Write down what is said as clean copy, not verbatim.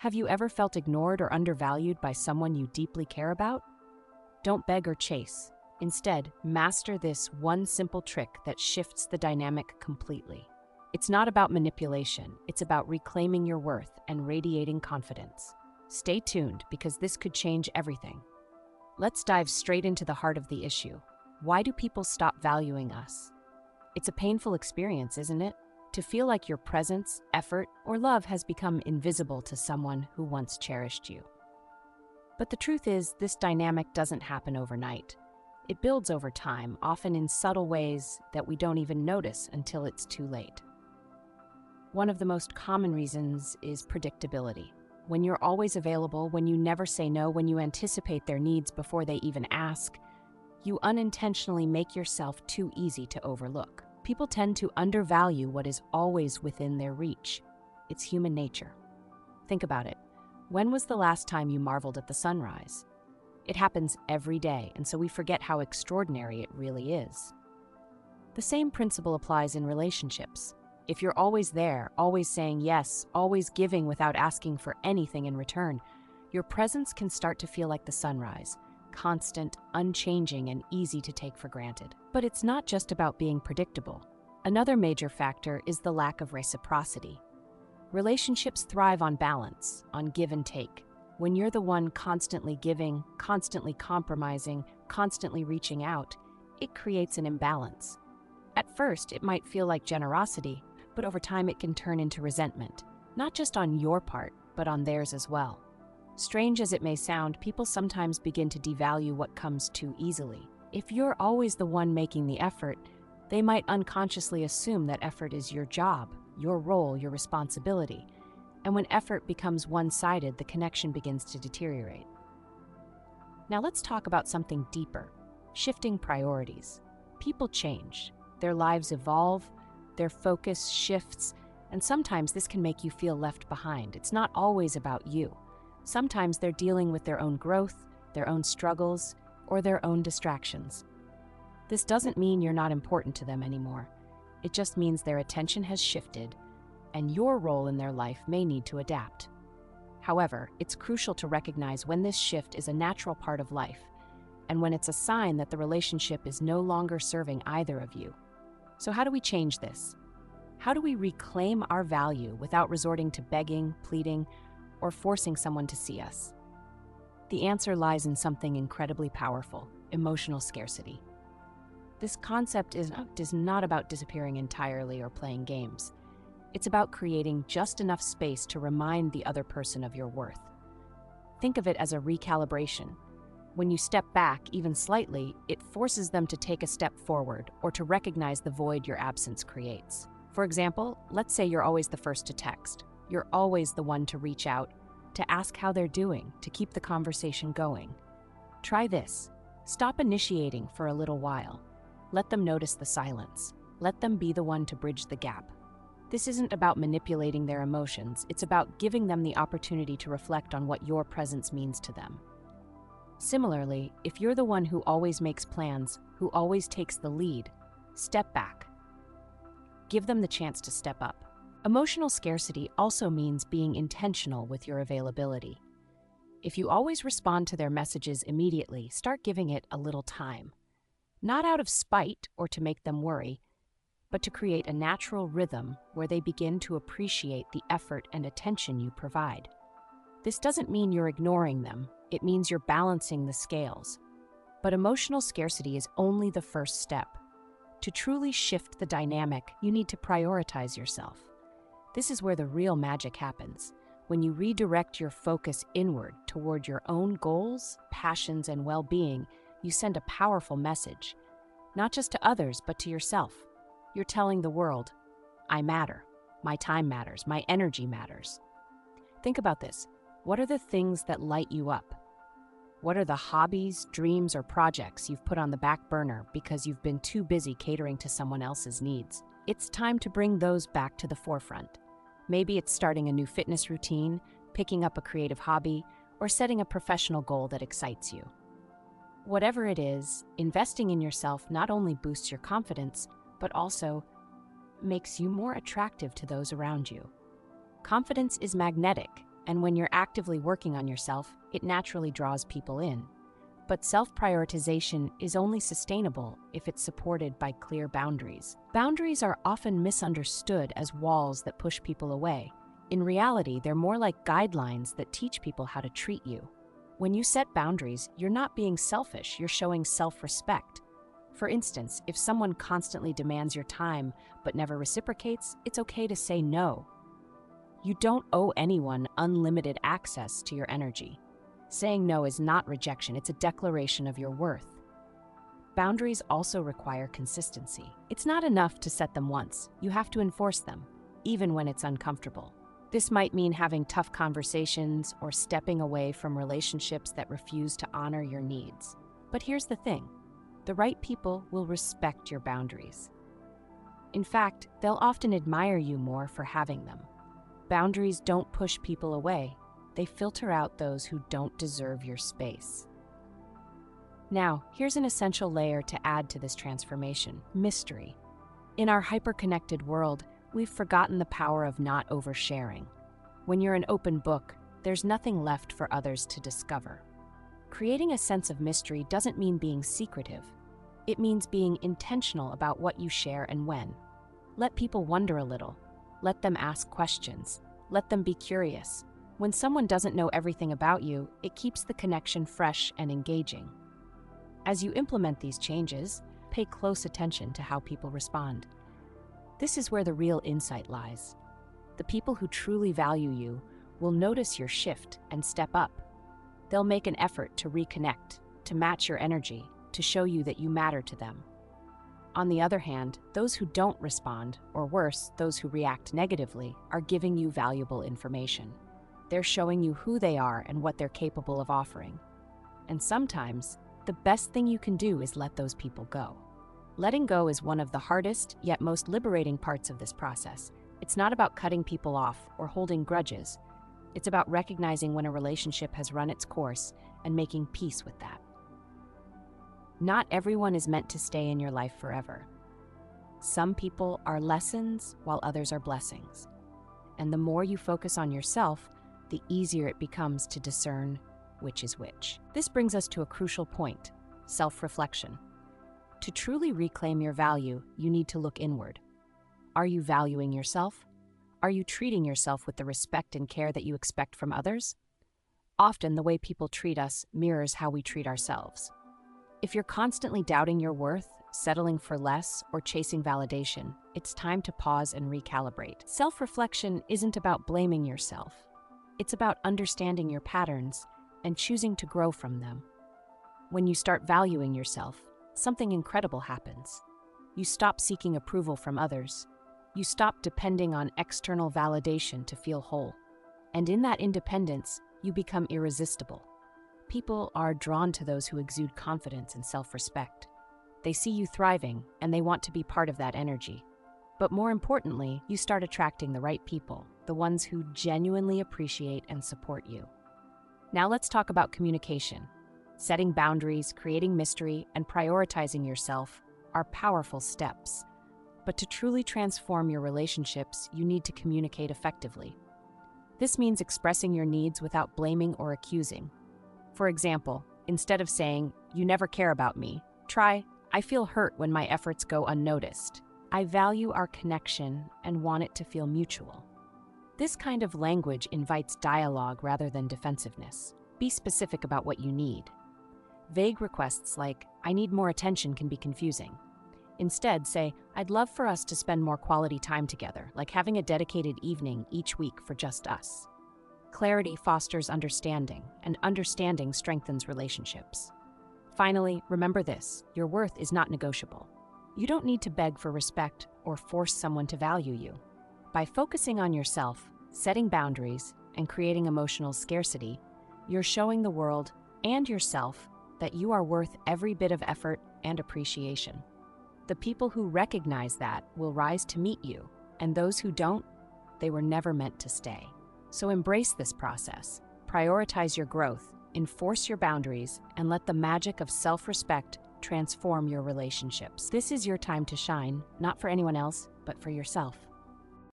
Have you ever felt ignored or undervalued by someone you deeply care about? Don't beg or chase. Instead, master this one simple trick that shifts the dynamic completely. It's not about manipulation, it's about reclaiming your worth and radiating confidence. Stay tuned because this could change everything. Let's dive straight into the heart of the issue. Why do people stop valuing us? It's a painful experience, isn't it? To feel like your presence, effort, or love has become invisible to someone who once cherished you. But the truth is, this dynamic doesn't happen overnight. It builds over time, often in subtle ways that we don't even notice until it's too late. One of the most common reasons is predictability. When you're always available, when you never say no, when you anticipate their needs before they even ask, you unintentionally make yourself too easy to overlook. People tend to undervalue what is always within their reach. It's human nature. Think about it. When was the last time you marveled at the sunrise? It happens every day, and so we forget how extraordinary it really is. The same principle applies in relationships. If you're always there, always saying yes, always giving without asking for anything in return, your presence can start to feel like the sunrise, constant, unchanging, and easy to take for granted. But it's not just about being predictable. Another major factor is the lack of reciprocity. Relationships thrive on balance, on give and take. When you're the one constantly giving, constantly compromising, constantly reaching out, it creates an imbalance. At first, it might feel like generosity, but over time it can turn into resentment, not just on your part, but on theirs as well. Strange as it may sound, people sometimes begin to devalue what comes too easily. If you're always the one making the effort, they might unconsciously assume that effort is your job, your role, your responsibility. And when effort becomes one-sided, the connection begins to deteriorate. Now let's talk about something deeper, shifting priorities. People change, their lives evolve, their focus shifts, and sometimes this can make you feel left behind. It's not always about you. Sometimes they're dealing with their own growth, their own struggles, or their own distractions. This doesn't mean you're not important to them anymore. It just means their attention has shifted, and your role in their life may need to adapt. However, it's crucial to recognize when this shift is a natural part of life, and when it's a sign that the relationship is no longer serving either of you. So how do we change this? How do we reclaim our value without resorting to begging, pleading, or forcing someone to see us? The answer lies in something incredibly powerful: emotional scarcity. This concept is not about disappearing entirely or playing games. It's about creating just enough space to remind the other person of your worth. Think of it as a recalibration. When you step back, even slightly, it forces them to take a step forward or to recognize the void your absence creates. For example, let's say you're always the first to text. You're always the one to reach out, to ask how they're doing, to keep the conversation going. Try this. Stop initiating for a little while. Let them notice the silence. Let them be the one to bridge the gap. This isn't about manipulating their emotions. It's about giving them the opportunity to reflect on what your presence means to them. Similarly, if you're the one who always makes plans, who always takes the lead, step back. Give them the chance to step up. Emotional scarcity also means being intentional with your availability. If you always respond to their messages immediately, start giving it a little time. Not out of spite or to make them worry, but to create a natural rhythm where they begin to appreciate the effort and attention you provide. This doesn't mean you're ignoring them. It means you're balancing the scales. But emotional scarcity is only the first step. To truly shift the dynamic, you need to prioritize yourself. This is where the real magic happens. When you redirect your focus inward toward your own goals, passions, and well-being, you send a powerful message, not just to others, but to yourself. You're telling the world, I matter, my time matters, my energy matters. Think about this. What are the things that light you up? What are the hobbies, dreams, or projects you've put on the back burner because you've been too busy catering to someone else's needs? It's time to bring those back to the forefront. Maybe it's starting a new fitness routine, picking up a creative hobby, or setting a professional goal that excites you. Whatever it is, investing in yourself not only boosts your confidence, but also makes you more attractive to those around you. Confidence is magnetic, And when you're actively working on yourself, it naturally draws people in. But self-prioritization is only sustainable if it's supported by clear boundaries. Boundaries are often misunderstood as walls that push people away. In reality, they're more like guidelines that teach people how to treat you. When you set boundaries, you're not being selfish, you're showing self-respect. For instance, if someone constantly demands your time but never reciprocates, it's okay to say no. You don't owe anyone unlimited access to your energy. Saying no is not rejection, it's a declaration of your worth. Boundaries also require consistency. It's not enough to set them once. You have to enforce them, even when it's uncomfortable. This might mean having tough conversations or stepping away from relationships that refuse to honor your needs. But here's the thing, the right people will respect your boundaries. In fact, they'll often admire you more for having them. Boundaries don't push people away. They filter out those who don't deserve your space. Now, here's an essential layer to add to this transformation: mystery. In our hyper-connected world, we've forgotten the power of not oversharing. When you're an open book, there's nothing left for others to discover. Creating a sense of mystery doesn't mean being secretive. It means being intentional about what you share and when. Let people wonder a little. Let them ask questions. Let them be curious. When someone doesn't know everything about you, it keeps the connection fresh and engaging. As you implement these changes, pay close attention to how people respond. This is where the real insight lies. The people who truly value you will notice your shift and step up. They'll make an effort to reconnect, to match your energy, to show you that you matter to them. On the other hand, those who don't respond, or worse, those who react negatively, are giving you valuable information. They're showing you who they are and what they're capable of offering. And sometimes, the best thing you can do is let those people go. Letting go is one of the hardest, yet most liberating parts of this process. It's not about cutting people off or holding grudges. It's about recognizing when a relationship has run its course and making peace with that. Not everyone is meant to stay in your life forever. Some people are lessons while others are blessings. And the more you focus on yourself, the easier it becomes to discern which is which. This brings us to a crucial point: self-reflection. To truly reclaim your value, you need to look inward. Are you valuing yourself? Are you treating yourself with the respect and care that you expect from others? Often, the way people treat us mirrors how we treat ourselves. If you're constantly doubting your worth, settling for less, or chasing validation, it's time to pause and recalibrate. Self-reflection isn't about blaming yourself. It's about understanding your patterns and choosing to grow from them. When you start valuing yourself, something incredible happens. You stop seeking approval from others. You stop depending on external validation to feel whole. And in that independence, you become irresistible. People are drawn to those who exude confidence and self-respect. They see you thriving, and they want to be part of that energy. But more importantly, you start attracting the right people, the ones who genuinely appreciate and support you. Now let's talk about communication. Setting boundaries, creating mystery, and prioritizing yourself are powerful steps. But to truly transform your relationships, you need to communicate effectively. This means expressing your needs without blaming or accusing. For example, instead of saying, "You never care about me," try, "I feel hurt when my efforts go unnoticed. I value our connection and want it to feel mutual." This kind of language invites dialogue rather than defensiveness. Be specific about what you need. Vague requests like, "I need more attention," can be confusing. Instead, say, "I'd love for us to spend more quality time together, like having a dedicated evening each week for just us." Clarity fosters understanding, and understanding strengthens relationships. Finally, remember this: your worth is not negotiable. You don't need to beg for respect or force someone to value you. By focusing on yourself, setting boundaries, and creating emotional scarcity, you're showing the world and yourself that you are worth every bit of effort and appreciation. The people who recognize that will rise to meet you, and those who don't, they were never meant to stay. So embrace this process, prioritize your growth, enforce your boundaries, and let the magic of self-respect transform your relationships. This is your time to shine, not for anyone else, but for yourself.